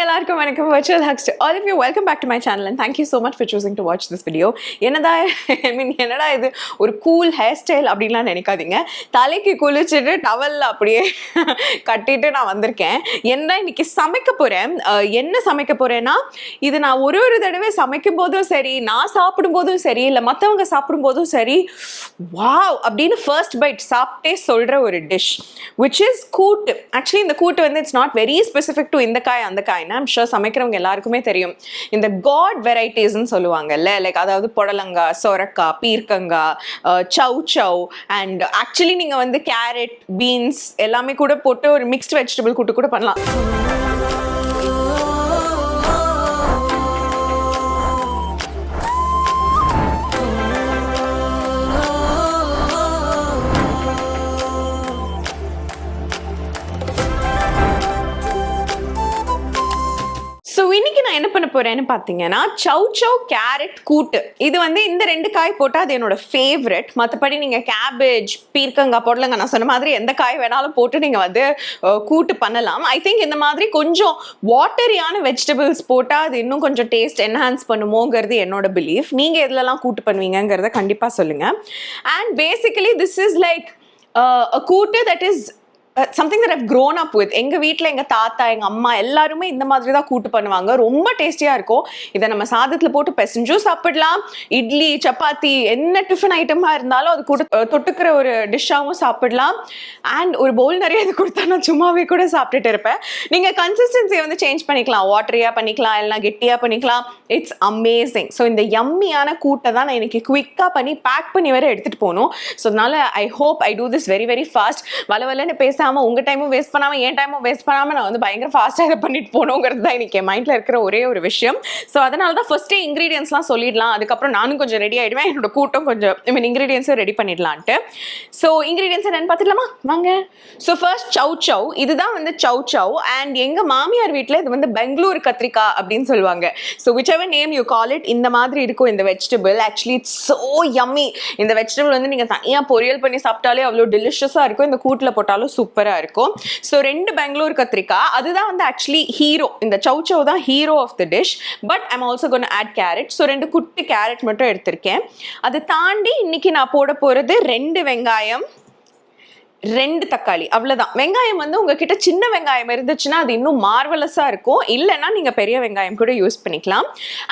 எல்லாருக்கும் வணக்கம். Virtual hugs to all of you. Welcome back to my channel and thank you so much for choosing to watch this video. என்னடா இது ஒரு cool hair style அப்படின்லாம் நினைக்காதீங்க. தலைக்கு குளிச்சுட்டு டவல் அப்படியே கட்டிட்டு நான் வந்திருக்கேன். என்ன இன்னைக்கு சமைக்க போறேன். என்ன சமைக்க போறேன்னா, இது நான் ஒரு தடவை சமைக்கும் போதும் சரி, நான் சாப்பிடும் போதும் சரி, இல்லை மற்றவங்க சாப்பிடும் போதும் சரி, வாவ் அப்படின்னு ஃபர்ஸ்ட் பைட் சாப்பிட்டே சொல்ற ஒரு டிஷ் which is கூட்டு. ஆக்சுவலி இந்த கூட்டு வந்து it's not very specific to இந்த காய் அந்த காய்னா ஐம் ஷூர் சமைக்கிறவங்க எல்லாருக்குமே தெரியும். இந்த காட் வெரைட்டிஸ்ன்னு சொல்லுவாங்கல்ல, லைக் அதாவது புடலங்காய், சொரக்காய், பீர்க்கங்காய், சவ் சவ் அண்ட் ஆக்சுவலி நீங்கள் வந்து கேரட், பீன்ஸ் எல்லாமே கூட போட்டு ஒரு மிக்ஸ்ட் வெஜிடபிள் கூட்டு கூட பண்ணலாம். இன்னைக்கு நான் என்ன பண்ண போறேன்னு பார்த்தீங்கன்னா, சவ் சவ் கேரட் கூட்டு. இது வந்து இந்த ரெண்டு காய் போட்டால் அது என்னோட ஃபேவரட். மற்றபடி நீங்கள் கேபேஜ், பீர்க்கங்காய், புடலங்காய் நான் சொன்ன மாதிரி எந்த காய் வேணாலும் போட்டு நீங்கள் வந்து கூட்டு பண்ணலாம். ஐ திங்க் இந்த மாதிரி கொஞ்சம் வாட்டரியான வெஜிடபிள்ஸ் போட்டால் அது இன்னும் கொஞ்சம் டேஸ்ட் என்ஹான்ஸ் பண்ணுமோங்கிறது என்னோட பிலீஃப். நீங்கள் எதுலலாம் கூட்டு பண்ணுவீங்கிறத கண்டிப்பாக சொல்லுங்கள். And basically this is like a கூட்டு that is something that I've grown up with. எங்கள் வீட்டில் எங்கள் தாத்தா, எங்கள் அம்மா எல்லாருமே இந்த மாதிரி தான் கூட்டு பண்ணுவாங்க. ரொம்ப டேஸ்டியாக இருக்கும். இதை நம்ம சாதத்தில் போட்டு பெசஞ்சும் சாப்பிடலாம், இட்லி, சப்பாத்தி, என்ன டிஃபன் ஐட்டமாக இருந்தாலும் அது கூட தொட்டுக்கிற ஒரு டிஷ்ஷாகவும் சாப்பிடலாம். அண்ட் ஒரு பவுல் நிறைய இது கொடுத்தா நான் சும்மாவே கூட சாப்பிட்டுட்டு இருப்பேன். நீங்கள் கன்சிஸ்டன்சியை வந்து சேஞ்ச் பண்ணிக்கலாம், வாட்டரியாக பண்ணிக்கலாம், எல்லாம் கெட்டியாக பண்ணிக்கலாம். It's amazing. ஸோ இந்த யம்மியான கூட்டை தான் நான் இன்னைக்கு குவிக்காக பண்ணி பேக் பண்ணி வர எடுத்துகிட்டு போகணும். ஸோ அதனால I hope I do this very very fast. வளவலன்னு பேச உங்க டைமும் வேஸ்ட் பண்ணாம, என் டைமும் வேஸ்ட் பண்ணாம நான் வந்து பயங்கர ஃபாஸ்டா இதை பண்ணிட்டு போகணுங்கிறது தான் இன்னைக்கு என் மைண்ட்ல இருக்கிற ஒரே ஒரு விஷயம். ஸோ அதனால தான் ஃபர்ஸ்டே இன்கிரீடியன்ஸ்லாம் சொல்லிடலாம். அதுக்கப்புறம் நானும் கொஞ்சம் ரெடி ஆயிடுவேன், என்னோட கூட்டம் கொஞ்சம் இன்கிரீடியன்ஸும் ரெடி பண்ணிடலான்ட்டு. ஸோ இன்கிரீடியன்ஸ் என்னன்னு பார்த்துக்கலாமா வாங்க. ஸோ ஃபர்ஸ்ட் சவ் சவ். இதுதான் வந்து சவ் சவ். அண்ட் எங்க மாமியார் வீட்டில் இது வந்து பெங்களூர் கத்திரிக்காய் அப்படின்னு சொல்லுவாங்க. So which ever name you call it, இந்த மாதிரி இருக்கும் இந்த vegetable. Actually it's so yummy. இந்த வெஜிடபிள் வந்து நீங்க தனியாக பொரியல் பண்ணி சாப்பிட்டாலே அவ்வளோ டெலிஷியஸாக இருக்கும். இந்த கூட்டில் போட்டாலும் சூப்பராக இருக்கும். ஸோ 2 பெங்களூர் கத்திரிக்காய், அதுதான் வந்து ஆக்சுவலி ஹீரோ. இந்த சவ் சவ் தான் hero of the dish. But I'm also gonna add carrot. So 2 குட்டி கேரட் மட்டும் எடுத்திருக்கேன். அதை தாண்டி இன்னைக்கு நான் போட போகிறது 2 வெங்காயம், 2 தக்காளி, அவ்வளோதான். வெங்காயம் வந்து உங்ககிட்ட சின்ன வெங்காயம் இருந்துச்சுன்னா அது இன்னும் மார்வலஸாக இருக்கும். இல்லைன்னா நீங்கள் பெரிய வெங்காயம் கூட யூஸ் பண்ணிக்கலாம்.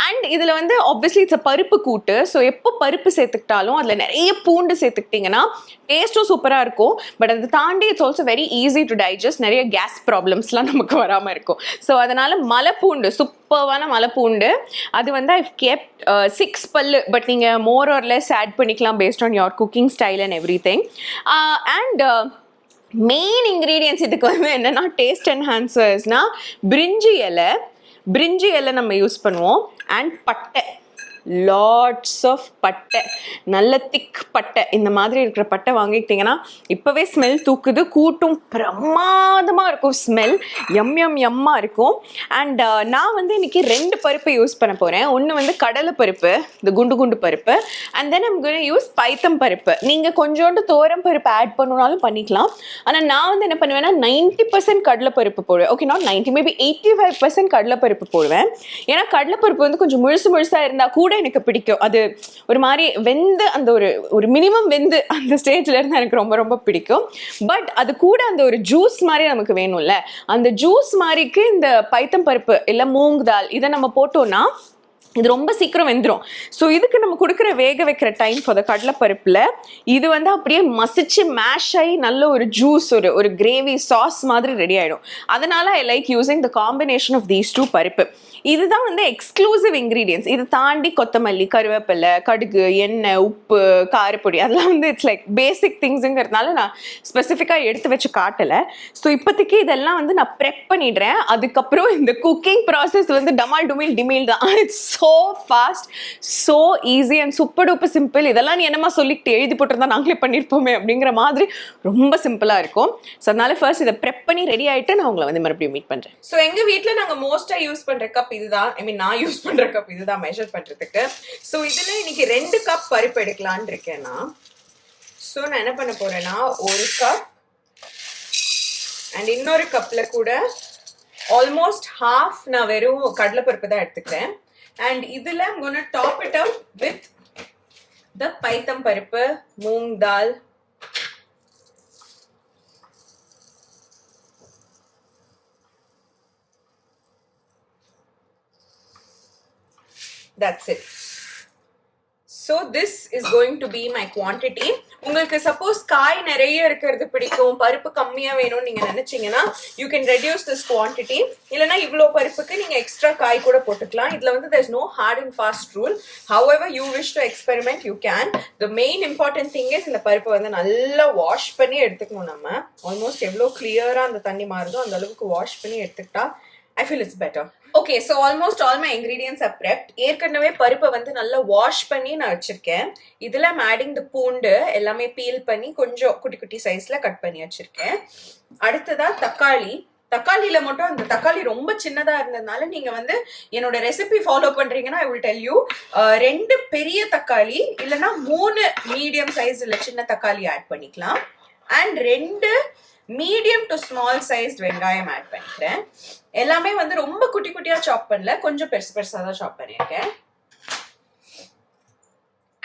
அண்ட் இதில் வந்து ஆப்வியஸ்லி இட்ஸ் பருப்பு கூட்டு. ஸோ எப்போ பருப்பு சேர்த்துக்கிட்டாலும் அதில் நிறைய பூண்டு சேர்த்துக்கிட்டிங்கன்னா டேஸ்ட்டும் சூப்பராக இருக்கும். பட் அதை தாண்டி it's also very easy to digest. நிறைய கேஸ் ப்ராப்ளம்ஸ்லாம் நமக்கு வராமல் இருக்கும். ஸோ அதனால் மலைப்பூண்டு, சூப்பர்வான மலைப்பூண்டு, அது வந்து ஐவ் கெப்ட் 6 பல்லு. பட் நீங்கள் மோர் ஆர் லெஸ் ஆட் பண்ணிக்கலாம் based on your cooking style and every thing. And main ingredients இதுக்கு வந்து என்னென்னா டேஸ்ட் என்ஹான்சர்ஸ்னால் பிரிஞ்சி இலை நம்ம யூஸ் பண்ணுவோம். அண்ட் பட்டை, லாட்ஸ் ஆஃப் பட்டை, நல்ல திக் பட்டை. இந்த மாதிரி இருக்கிற பட்டை வாங்கிக்கிட்டிங்கன்னா இப்போவே ஸ்மெல் தூக்குது. கூட்டும் பிரமாதமாக இருக்கும், ஸ்மெல் யம்மாக இருக்கும். அண்ட் நான் வந்து இன்னைக்கு 2 பருப்பு யூஸ் பண்ண போகிறேன். ஒன்று வந்து கடலை பருப்பு, இந்த குண்டு பருப்பு. And then I'm going to use பைத்தம் பருப்பு. நீங்கள் கொஞ்சோண்டு தோரம் பருப்பு ஆட் பண்ணணுனாலும் பண்ணிக்கலாம். ஆனால் நான் வந்து என்ன பண்ணுவேன்னா 90% கடலை பருப்பு போடுவேன். ஓகே, நாட் 90, மேபி 85% கடலை பருப்பு போடுவேன். ஏன்னா கடலை பருப்பு வந்து கொஞ்சம் முழுசாக இருந்தால் கூட எனக்கு பிடிக்கும். அது ஒரு மாதிரி வெந்து, அந்த ஒரு மினிமம் வெந்து அந்த ஸ்டேஜ்ல இருந்து எனக்கு ரொம்ப ரொம்ப பிடிக்கும். பட் அது கூட அந்த ஒரு ஜூஸ் மாதிரி நமக்கு வேணும்ல, அந்த ஜூஸ் மாதிரிக்கு இந்த பைத்தம் பருப்பு இல்லை மூங் தால் இதை நம்ம போட்டோம்னா இது ரொம்ப சீக்கிரம் வெந்துடும். ஸோ இதுக்கு நம்ம கொடுக்குற வேக வைக்கிற டைம் ஃபார் த கடலைப்பருப்பில் இது வந்து அப்படியே மசிச்சு மேஷ் ஆகி நல்ல ஒரு ஜூஸ், ஒரு கிரேவி சாஸ் மாதிரி ரெடி ஆகிடும். அதனால I like using the combination of these 2 பருப்பு. இதுதான் வந்து எக்ஸ்க்ளூசிவ் இன்க்ரீடியன்ஸ். இது தாண்டி கொத்தமல்லி, கருவேப்பிலை, கடுகு, எண்ணெய், உப்பு, காரப்பொடி, அதெல்லாம் வந்து இட்ஸ் லைக் பேசிக் திங்ஸுங்கிறதுனால நான் ஸ்பெசிஃபிக்காக எடுத்து வச்சு காட்டலை. ஸோ இப்போதைக்கு இதெல்லாம் வந்து நான் ப்ரெப் பண்ணிடுறேன். அதுக்கப்புறம் இந்த குக்கிங் ப்ராசஸ் வந்து டமால் டுமில் டிமில் தான். It's so fast, so easy and super duper simple. இதெல்லாம் நீ என்னமா சொல்லிட்டு எழுதி போட்டிருந்தா நாங்களே பண்ணியிருப்போமே அப்படிங்கிற மாதிரி ரொம்ப சிம்பிளாக இருக்கும். ஸோ அதனால ஃபர்ஸ்ட் இதை ப்ரெப் பண்ணி ரெடி ஆகிட்டு நான் உங்களை வந்து மறுபடியும் மீட் பண்ணுறேன். ஸோ எங்கள் வீட்டில் நாங்கள் மோஸ்ட்டாக யூஸ் பண்ணுற கப் இதுதான். நான் யூஸ் பண்ணுற கப் இதுதான் மெஷர் பண்ணுறதுக்கு. ஸோ இதில் இன்னைக்கு 2 கப் பருப்பு எடுக்கலான் இருக்கேன்னா, ஸோ நான் என்ன பண்ண போகிறேன்னா 1 கப் அண்ட் இன்னொரு கப்பில் கூட ஆல்மோஸ்ட் ஹாஃப் நான் வெறும் கடலைப்பருப்பு தான் எடுத்துக்கிறேன். அண்ட் இதுல I'm gonna top it up with the பைத்தம் பருப்பு, மூங் தால், that's it. So this is going to be my quantity. உங்களுக்கு சப்போஸ் காய் நிறைய இருக்கிறது பிடிக்கும், பருப்பு கம்மியா வேணும்னு நீங்க நினைச்சீங்கன்னா you can reduce this quantity. இல்லனா இவ்ளோ பருப்புக்கு நீங்க எக்ஸ்ட்ரா காய் கூட போட்டுக்கலாம். இதுல வந்து there is no hard and fast rule. However you wish to experiment you can. The main important thing is இந்த பருப்பு வந்து நல்லா வாஷ் பண்ணி எடுத்துக்கணும். நம்ம ஆல்மோஸ்ட் எவ்வளோ கிளியரா அந்த தண்ணி மாறுதோ அந்த அளவுக்கு வாஷ் பண்ணி எடுத்துக்கிட்டா I feel it's better. Okay, so almost all my ingredients are prepped. ஏற்கனவே பருப்பை வந்து நல்லா வாஷ் பண்ணி நான் வச்சிருக்கேன். இதுல I'm adding the பூண்டு எல்லாமே பீல் பண்ணி கொஞ்சம் குட்டி குட்டி சைஸ்ல கட் பண்ணி வச்சிருக்கேன். அடுத்ததா தக்காளி. தக்காளியில மட்டும் அந்த தக்காளி ரொம்ப சின்னதா இருந்ததுனால நீங்க வந்து என்னோட ரெசிபி ஃபாலோ பண்றீங்கன்னா I will tell you 2 பெரிய தக்காளி இல்லனா 3 மீடியம் சைஸ் இல்ல சின்ன தக்காளி ஆட் பண்ணிக்கலாம். And 2 medium to small size வெங்காயம் ஆட் பண்ணிக்கிறேன். எல்லாமே வந்து ரொம்ப குட்டி குட்டியா சாப் பண்ணல, கொஞ்சம் பெருசு பெருசா தான் சாப் பண்ணியிருக்கேன்.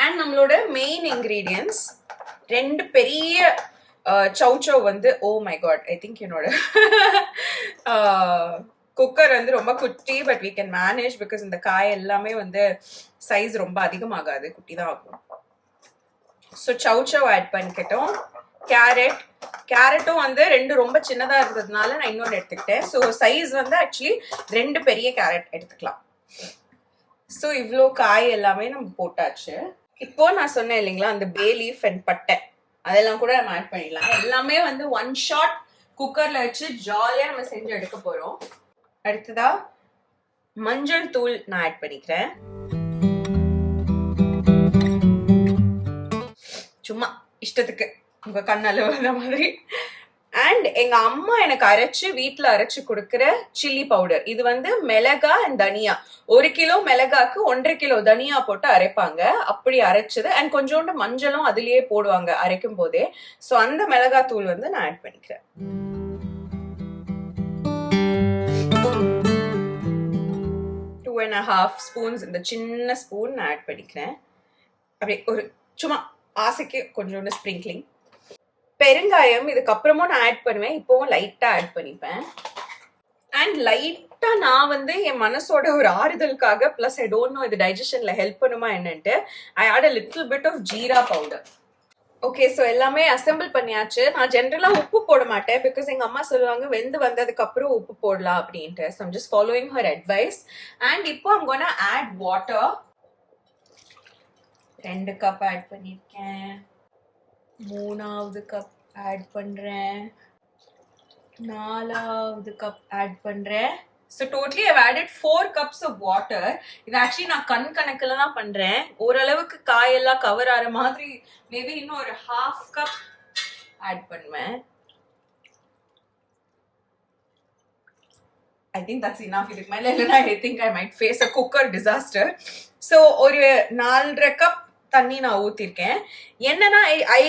அண்ட் நம்மளோட மெயின் இன்கிரீடியன்ஸ் 2 பெரிய சௌச்சௌ வந்து oh my god I think என்னோட குக்கர் வந்து ரொம்ப குட்டி, but we can manage because இந்த காய் எல்லாமே வந்து சைஸ் ரொம்ப அதிகமாகாது, குட்டி தான் ஆகும். ஸோ சௌச்சௌ ஆட் பண்ணிக்கிட்டோம். கேரட்டும் வந்து 2 ரொம்ப சின்னதா இருந்ததுனால நான் இன்னொன்று எடுத்துக்கிட்டேன். ஸோ சைஸ் வந்து ஆக்சுவலி 2 பெரிய கேரட் எடுத்துக்கலாம். ஸோ இவ்வளோ காய் எல்லாமே நம்ம போட்டாச்சு. இப்போ நான் சொன்னேன் இல்லைங்களா அந்த பே லீஃப் அண்ட் பட்டை அதெல்லாம் கூட நம்ம ஆட் பண்ணிடலாம். எல்லாமே வந்து 1 ஷாட் குக்கர்ல வச்சு ஜாலியா நம்ம செஞ்சு எடுக்க போறோம். அடுத்ததா மஞ்சள் தூள் நான் ஆட் பண்ணிக்கிறேன். சும்மா இஷ்டத்துக்கு உங்க கண்ணளவு அந்த மாதிரி. அண்ட் எங்க அம்மா எனக்கு வீட்டுல அரைச்சு கொடுக்குற சில்லி பவுடர். இது வந்து மிளகா அண்ட் தனியா. 1 கிலோ மிளகாக்கு 1.5 கிலோ தனியா போட்டு அரைப்பாங்க, அப்படி அரைச்சது. அண்ட் கொஞ்சோண்டு மஞ்சளும் அதுலயே போடுவாங்க அரைக்கும் போதே. ஸோ அந்த மிளகா தூள் வந்து நான் ஆட் பண்ணிக்கிறேன். டூ அண்ட் ஹாஃப் ஸ்பூன்ஸ் இந்த சின்ன ஸ்பூன் நான் ஆட் பண்ணிக்கிறேன். அப்படியே ஒரு சும்மா ஆசைக்கு கொஞ்சோண்டு ஸ்ப்ரிங்க்லிங். பெருங்காயம் இதுக்கப்புறமும் நான் ஆட் பண்ணுவேன், இப்போவும் லைட்டா ஆட் பண்ணிப்பேன். அண்ட் லைட்டா நான் வந்து என் மனசோட ஒரு ஆறுதலுக்காக பிளஸ் ஐ டோன்ட் நோ இது டைஜஷன்ல ஹெல்ப் பண்ணுமா என்னன்ட்டு I add a little bit of jeera powder. Okay, so எல்லாமே அசெம்பிள் பண்ணியாச்சு. நான் ஜென்ரலா உப்பு போட மாட்டேன் பிகாஸ் எங்க அம்மா சொல்லுவாங்க வெந்து வந்ததுக்கு அப்புறம் உப்பு போடலாம் அப்படின்ட்டு. So I'm just following her advice. And இப்போ I'm gonna add water. 2 cup add பண்ணிருக்கேன். 3வது கப் ஆட் பண்றேன். 4வது கப் ஆட் பண்றேன். So totally I've added 4 cups of water. இது ஆக்சுவலி நான் கணக்குல தான் பண்றேன். ஓரளவுக்கு காயெல்லாம் கவர் ஆகிற மாதிரி மேபி இன்னும் ஒரு 1/2 cup ஆட் பண்ணுவேன். I think that's enough. இதுக்கு மேல இல்லைன்னா I think I might face a cooker disaster. So ஒரு 4.5 கப் தண்ணி நான் ஊத்திருக்கேன். என்னன்னா ஐ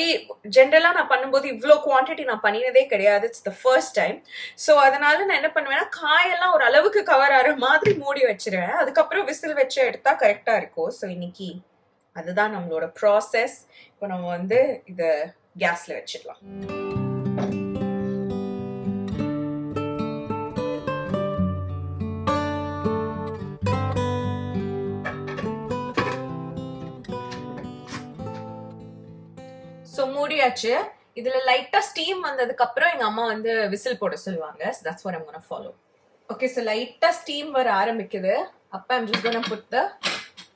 ஜென்ரலா நான் பண்ணும்போது இவ்வளோ குவான்டிட்டி நான் பண்ணினதே கிடையாது. It's the first time. So அதனால நான் என்ன பண்ணுவேன்னா காயெல்லாம் ஒரு அளவுக்கு கவர் ஆகிற மாதிரி மூடி வச்சிருவேன். அதுக்கப்புறம் விசில் வச்சு எடுத்தா கரெக்டா இருக்கும். ஸோ இன்னைக்கு அதுதான் நம்மளோட ப்ராசஸ். இப்போ நம்ம வந்து இதை கேஸ்ல வச்சிடலாம். ஸோ மூடியாச்சு. இதுல லைட்டா ஸ்டீம் வந்ததுக்கு அப்புறம் எங்க அம்மா வந்து விசில் போட சொல்லுவாங்க. So that's what I'm going to follow. Okay, so லைட்டா ஸ்டீம் வர ஆரம்பிக்குது. அப்ப I'm just going to put the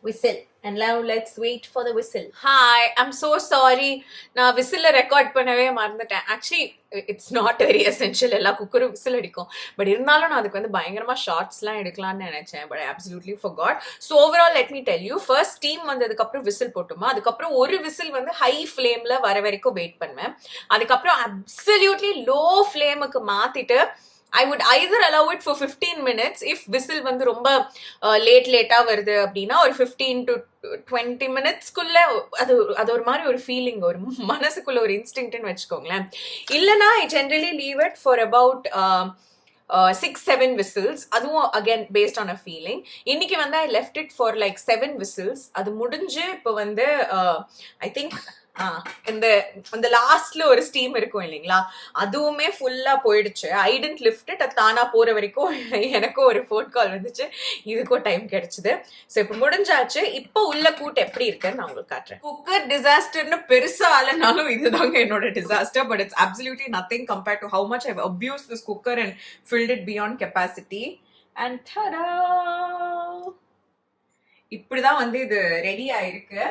whistle and now let's wait for the whistle. Hi, I'm so sorry. நான் விசில்ல ரெக்கார்ட் பண்ணவே மறந்துட்டேன். Actually it's not very essential, எல்லா குக்கரும் whistle அடிக்கும். But இருந்தாலும் நான் அதுக்கு வந்து பயங்கரமா ஷார்ட்ஸ்லாம் எடுக்கலாம்னு நினைச்சேன். But I absolutely forgot. So overall let me tell you, first steam வந்ததுக்கு அப்புறம் விசில் போட்டுமா, அதுக்கப்புறம் ஒரு விசில் வந்து ஹை ஃப்ளேம்ல வர வரைக்கும் வெயிட் பண்ணுவேன். அதுக்கப்புறம் அப்சல்யூட்லி லோ ஃப்ளேமுக்கு மாத்திட்டு I would either allow it for 15 minutes if whistle வந்து ரொம்ப லேட்டா வருது அப்படின்னா ஒரு 15 to 20 minutesக்குள்ள அது ஒரு மாதிரி ஒரு ஃபீலிங், ஒரு மனசுக்குள்ள ஒரு இன்ஸ்டிங்க்ட்னு வச்சுக்கோங்களேன். இல்லைன்னா I generally leave it for about 6-7 whistles. அதுவும் again based on a feeling. இன்னைக்கு வந்து I left it for like 7 whistles. அது முடிஞ்சு இப்போ வந்து I think இந்த லாஸ்ட்ல ஒரு ஸ்டீம் இருக்கும் இல்லைங்களா, அதுவுமே ஃபுல்லா போயிடுச்சு. ஐ டென்ட் லிஃப்ட் இட். அது தானா போற வரைக்கும் எனக்கும் ஒரு ஃபோன் கால் வந்துச்சு, இதுக்கும் டைம் கிடைச்சது. ஸோ இப்போ முடிஞ்சாச்சு. இப்போ உள்ள கூட்டு எப்படி இருக்குன்னு நான் உங்களுக்கு காட்டுறேன். குக்கர் டிசாஸ்டர்னு பெருசா ஆலனாலும் இதுதாங்க என்னோட disaster. But it's absolutely nothing compared to how much I abuse this cooker and filled it beyond capacity. And tada, இப்படிதான் வந்து இது ரெடி ஆயிருக்கு.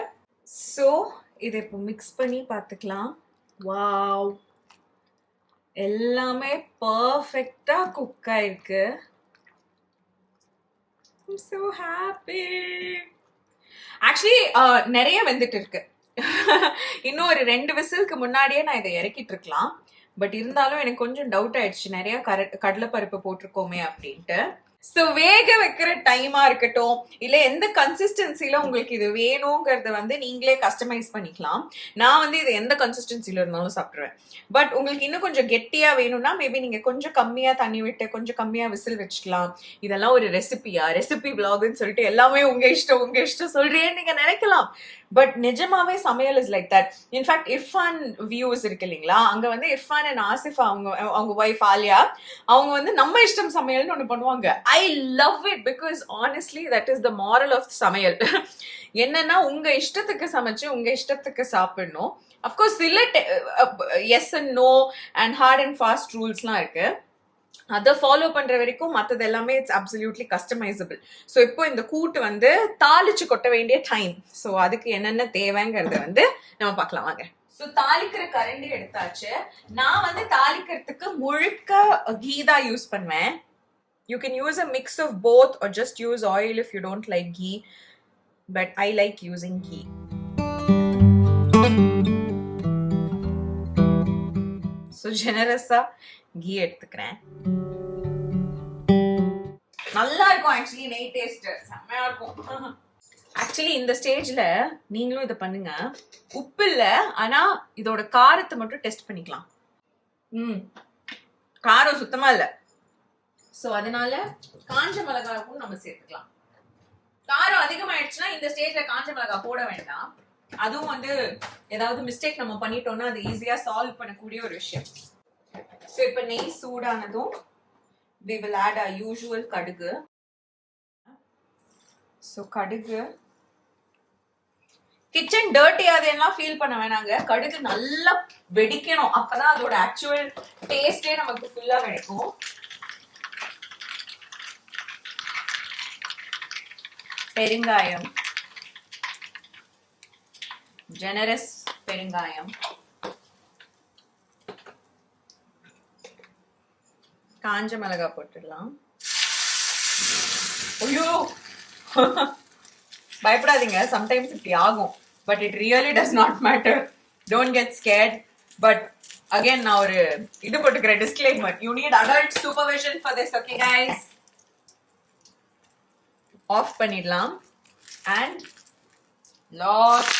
ஸோ இதை இப்போ மிக்ஸ் பண்ணி பார்த்துக்கலாம். வாவ், எல்லாமே பர்ஃபெக்டா குக் ஆயிருக்கு. I'm so happy. ஆக்சுவலி நிறைய வெந்துட்டு இருக்கு. இன்னும் ஒரு 2 விசிலுக்கு முன்னாடியே நான் இதை இறக்கிட்டு இருக்கலாம். பட் இருந்தாலும் எனக்கு கொஞ்சம் டவுட் ஆயிடுச்சு, நிறைய கடலைப்பருப்பு போட்டிருக்கோமே அப்படின்ட்டு. ஸோ வேக வைக்கிற டைமா இருக்கட்டும், இல்லை எந்த கன்சிஸ்டன்சில உங்களுக்கு இது வேணுங்கிறத வந்து நீங்களே கஸ்டமைஸ் பண்ணிக்கலாம். நான் வந்து இது எந்த கன்சிஸ்டன்சில இருந்தாலும் சாப்பிடுவேன். பட் உங்களுக்கு இன்னும் கொஞ்சம் கெட்டியா வேணும்னா மேபி நீங்க கொஞ்சம் கம்மியா தண்ணி விட்டு கொஞ்சம் கம்மியா விசில் வச்சுக்கலாம். இதெல்லாம் ஒரு ரெசிபி விளாக்னு சொல்லிட்டு எல்லாமே உங்க இஷ்டம் சொல்றேன்னு நீங்க நினைக்கலாம். பட் நிஜமாவே சமையல் is like that. In fact Irfan views இருக்கு இல்லைங்களா, அங்க வந்து இர்ஃபான் அண்ட் ஆசிஃபா அவங்க ஒய்ஃப் ஆலியா, அவங்க வந்து நம்ம இஷ்டம் சமையல்னு ஒண்ணு பண்ணுவாங்க. I love it because honestly that is the moral of சமையல். என்னன்னா உங்க இஷ்டத்துக்கு சமைச்சு உங்க இஷ்டத்துக்கு சாப்பிடணும். அஃப்கோர்ஸ் சில yes and no and hard and fast ரூல்ஸ்லாம் இருக்கு. அதை ஃபாலோ பண்ற வரைக்கும் மற்றது எல்லாமே இட்ஸ் அப்சல்யூட்லி கஸ்டமைசபிள். ஸோ இப்போ இந்த கூட்டு வந்து தாளிச்சு கொட்ட வேண்டிய டைம். ஸோ அதுக்கு என்னென்ன தேவைங்கிறத வந்து நம்ம பார்க்கலாம் வாங்க. ஸோ தாளிக்கிற கரண்டி எடுத்தாச்சு. நான் வந்து தாளிக்கிறதுக்கு முழுக்க கீ தான் யூஸ் பண்ணுவேன். You can use a mix of both or just use oil if you don't like ghee. But I like using ghee. So ஜெனரஸா கீ எடுத்துக்கிறேன். நல்லா இருக்கும் ஆக்சுவலி, நெய் டேஸ்ட் செம்மையா இருக்கும். ஆக்சுவலி இந்த ஸ்டேஜ்ல நீங்களும் இதை பண்ணுங்க. உப்பு இல்ல, ஆனா இதோட காரத்தை மட்டும் டெஸ்ட் பண்ணிக்கலாம். காரம் சுத்தமா இல்ல. சோ அதனால காஞ்ச மிளகாயும் நம்ம சேர்த்துக்கலாம். காரம் அதிகமாயிடுச்சுன்னா இந்த ஸ்டேஜ்ல காஞ்ச மிளகாய் போட வேண்டாம். அதுவும் வந்து ஏதாவது மிஸ்டேக் நம்ம பண்ணிட்டோம்னா அது ஈஸியா சால்வ் பண்ணக்கூடிய ஒரு விஷயம். ஸோ இப்போ நெய் சூடானதும் we will add our usual கடுகு. ஸோ கடுகு கிச்சன் டர்ட்டி அதெல்லாம் ஃபீல் பண்ண வேணாங்க. கடுகு நல்லா வெடிக்கணும், அப்பதான் அதோட ஆக்சுவல் டேஸ்டே நமக்கு ஃபுல்லா கிடைக்கும். பெருங்காயம், ஜெனரஸ் பெருங்காயம், காஞ்ச மிளகாய் போட்டுடலாம். ஐயோ பயப்படாதீங்க, சம்டைம்ஸ் இப்படி ஆகும். But it really does not matter. Don't get scared. But again நான் ஒரு இது போட்டுக்கிறேன், disclaimer. You need adult supervision for this. Okay guys, off பண்ணிடலாம். அண்ட் லாஸ்ட்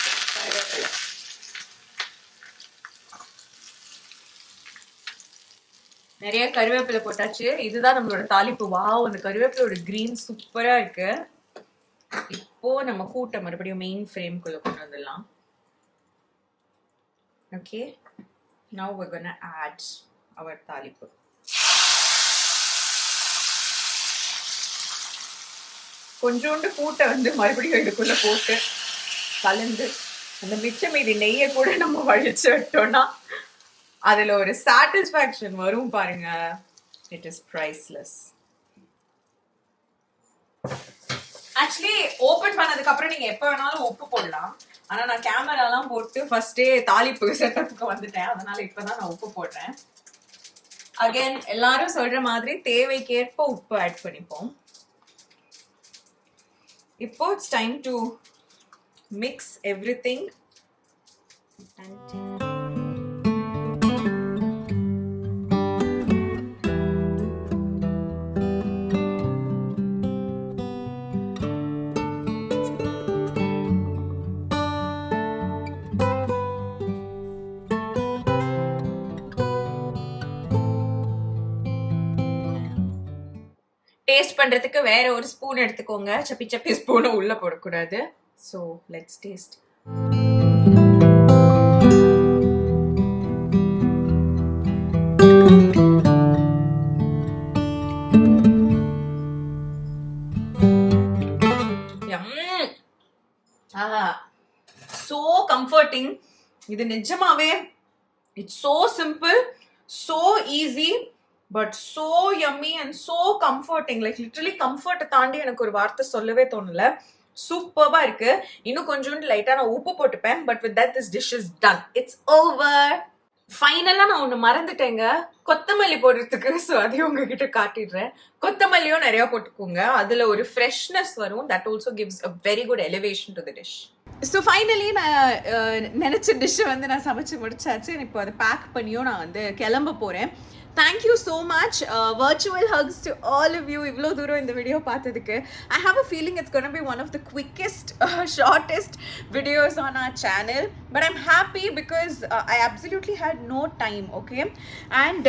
நிறைய கருவேப்பிலை போட்டாச்சு. இதுதான் நம்மளோட தாளிப்பு. வாவ், அந்த கருவேப்பிலோட கிரீன் சூப்பரா இருக்கு. இப்போ நம்ம கூட்டை மறுபடியும் மெயின் ஃப்ரேம்குள்ள கொண்டு வந்துடலாம். Okay, now we're gonna add our தாளிப்பு. கொஞ்சோண்டு கூட்டை வந்து மறுபடியும் இதுக்குள்ள போட்டு கலந்து அந்த மிச்சம் மீதி நெய்யை கூட நம்ம வழிச்சு விட்டோம்னா அதுல ஒரு சாட்டிஸ்பாக்சன் வரும் பாருங்க. It is priceless. Actually open பண்ணதுக்கு அப்புறம் நீங்க எப்ப வேணாலும் உப்பு போடலாம். ஆனா நான் கேமராலாம் போட்டு ஃபர்ஸ்டே தாளிப்பு செட்டப்புக்கு வந்துட்டேன், அதனால இப்பதான் நான் உப்பு போடுறேன். அகைன் எல்லாரும் சொல்ற மாதிரி தேவைக்கேற்ப உப்பு ஆட் பண்ணிப்போம். இப்போ it's time to mix everything. Taste பண்றதுக்கு வேற ஒரு ஸ்பூன் எடுத்துக்கோங்க. சப்பி சப்பி ஸ்பூனை உள்ள போடக்கூடாது. So let's taste. So comforting. இது நிஜமாவே it's so simple, so easy, but so yummy and so comforting. Like literally comfort தாண்டி எனக்கு ஒரு வார்த்தை சொல்லவே தோணல. சூப்பர்பா இருக்கு. இன்னும் கொஞ்சம் லைட்டா நான் உப்பு போட்டுப்பேன். But with that this dish is done. It's over. ஃபைனலா நான் ஒண்ணு மறந்துட்டேங்க, கொத்தமல்லி போடுறதுக்கு. ஸோ அதையும் உங்ககிட்ட காட்டிடுறேன். கொத்தமல்லியும் நிறைய போட்டுக்கோங்க, அதுல ஒரு ஃப்ரெஷ்னஸ் வரும். That also gives a very good elevation to the dish. So finally நான் நினைச்ச டிஷ்ஷை வந்து நான் சமைச்சு முடிச்சாச்சு. இப்போ அதை பேக் பண்ணியும் நான் வந்து கிளம்ப போறேன். Thank you so much. Virtual hugs to all of you. இவ்வளோ தூரம் இந்த வீடியோ பார்த்ததுக்கு. I have a feeling it's going to be one of the quickest, shortest videos on our channel. But I'm happy because I absolutely had no time, okay? And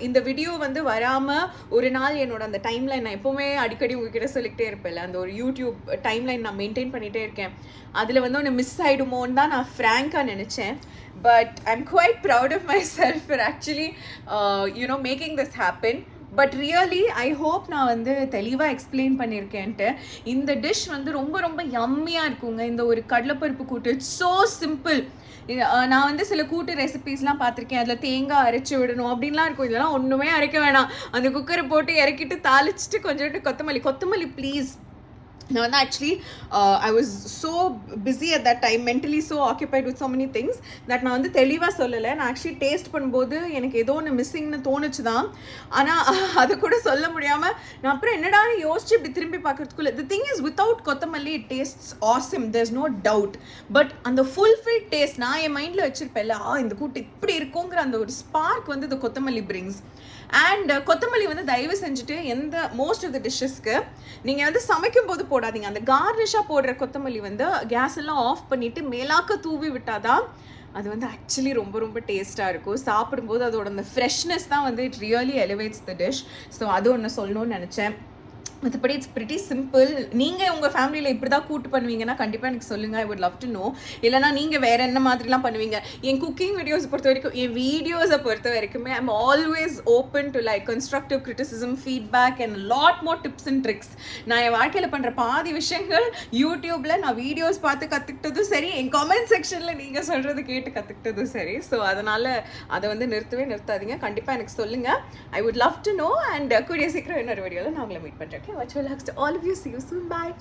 இந்த video வந்து வராமல் ஒரு நாள் என்னோட அந்த டைம்லைன் நான் எப்போவுமே அடிக்கடி உங்ககிட்ட சொல்லிக்கிட்டே இருப்பேன்ல, அந்த ஒரு யூடியூப் டைம்லைன் நான் மெயின்டைன் பண்ணிகிட்டே இருக்கேன். அதில் வந்து ஒன்று மிஸ் ஆகிடுமோன்னு தான் நான் ஃப்ராங்காக நினச்சேன். But I'm quite proud of myself for actually, making this happen. But really, I hope நான் வந்து தெளிவாக எக்ஸ்பிளைன் பண்ணியிருக்கேன்ட்டு. இந்த டிஷ் வந்து ரொம்ப ரொம்ப யம்மியாக இருக்குங்க. இந்த ஒரு கடலைப்பருப்பு கூட்டு இட்ஸ் ஸோ சிம்பிள். நான் வந்து சில கூட்டு ரெசிபீஸ்லாம் பார்த்துருக்கேன், அதில் தேங்காய் அரைச்சி விடணும் அப்படின்லாம் இருக்கும். இதெல்லாம் ஒன்றுமே அரைக்க வேணாம். அந்த குக்கரை போட்டு இறக்கிட்டு தாளிச்சிட்டு கொஞ்சோண்டு கொத்தமல்லி ப்ளீஸ். நான் வந்து actually I was so busy at that time, mentally so occupied with so many things that நான் வந்து தெளிவாக சொல்லலை. நான் ஆக்சுவலி டேஸ்ட் பண்ணும்போது எனக்கு ஏதோ ஒன்று மிஸ்ஸிங்னு தோணுச்சு தான். ஆனால் அது கூட சொல்ல முடியாமல் நான் அப்புறம் என்னடா யோசிச்சு இப்படி திரும்பி பார்க்கறதுக்குள்ள தி திங் இஸ் வித்தவுட் கொத்தமல்லி it tastes awesome, there is no doubt. But அந்த ஃபுல்ஃபில் டேஸ்ட் நான் என் மைண்டில் வச்சுருப்பேன்ல, இந்த கூட்டு இப்படி இருக்குங்கிற அந்த ஒரு ஸ்பார்க் வந்து இந்த கொத்தமல்லி பிரிங்ஸ். அண்ட் கொத்தமல்லி வந்து தயவு செஞ்சுட்டு மோஸ்ட் ஆஃப் த டிஷ்ஷஸ்க்கு நீங்கள் வந்து சமைக்கும் போது போடாதீங்க. அந்த கார்னிஷாக போடுற கொத்தமல்லி வந்து கேஸ் எல்லாம் ஆஃப் பண்ணிவிட்டு மேலாக்க தூவி விட்டாதான் அது வந்து ஆக்சுவலி ரொம்ப ரொம்ப டேஸ்ட்டாக இருக்கும். சாப்பிடும்போது அதோட அந்த ஃப்ரெஷ்னஸ் தான் வந்து it really elevates the dish. So அது ஒன்று சொல்லணும்னு நினச்சேன். மற்றபடி இட்ஸ் ப்ரிட்டி சிம்பிள். நீங்கள் உங்கள் ஃபேமிலியில் இப்படி தான் கூட்டு பண்ணுவீங்கன்னா கண்டிப்பாக எனக்கு சொல்லுங்கள். I would love to know. இல்லைனா நீங்கள் வேறு என்ன மாதிரிலாம் பண்ணுவீங்க. என் குக்கிங் வீடியோஸ் பொறுத்த வரைக்கும், என் வீடியோஸை பொறுத்த வரைக்குமே I'm always open to like constructive criticism, feedback and lot more tips and tricks. நான் என் வாழ்க்கையில் பண்ணுற பாதி விஷயங்கள் யூடியூப்பில் நான் வீடியோஸ் பார்த்து கற்றுக்கிட்டதும் சரி, என் கமெண்ட் செக்ஷனில் நீங்கள் சொல்கிறது கேட்டு கற்றுக்கிட்டதும் சரி. ஸோ அதனால் அதை வந்து நிறுத்தாதீங்க. கண்டிப்பாக எனக்கு சொல்லுங்கள். I would love to know. And கூடிய சீக்கிரம் இன்னொரு வீடியோவில் நான் உங்களை மீட் பண்ணுறேன். Virtual hugs to all of you. See you soon. Bye.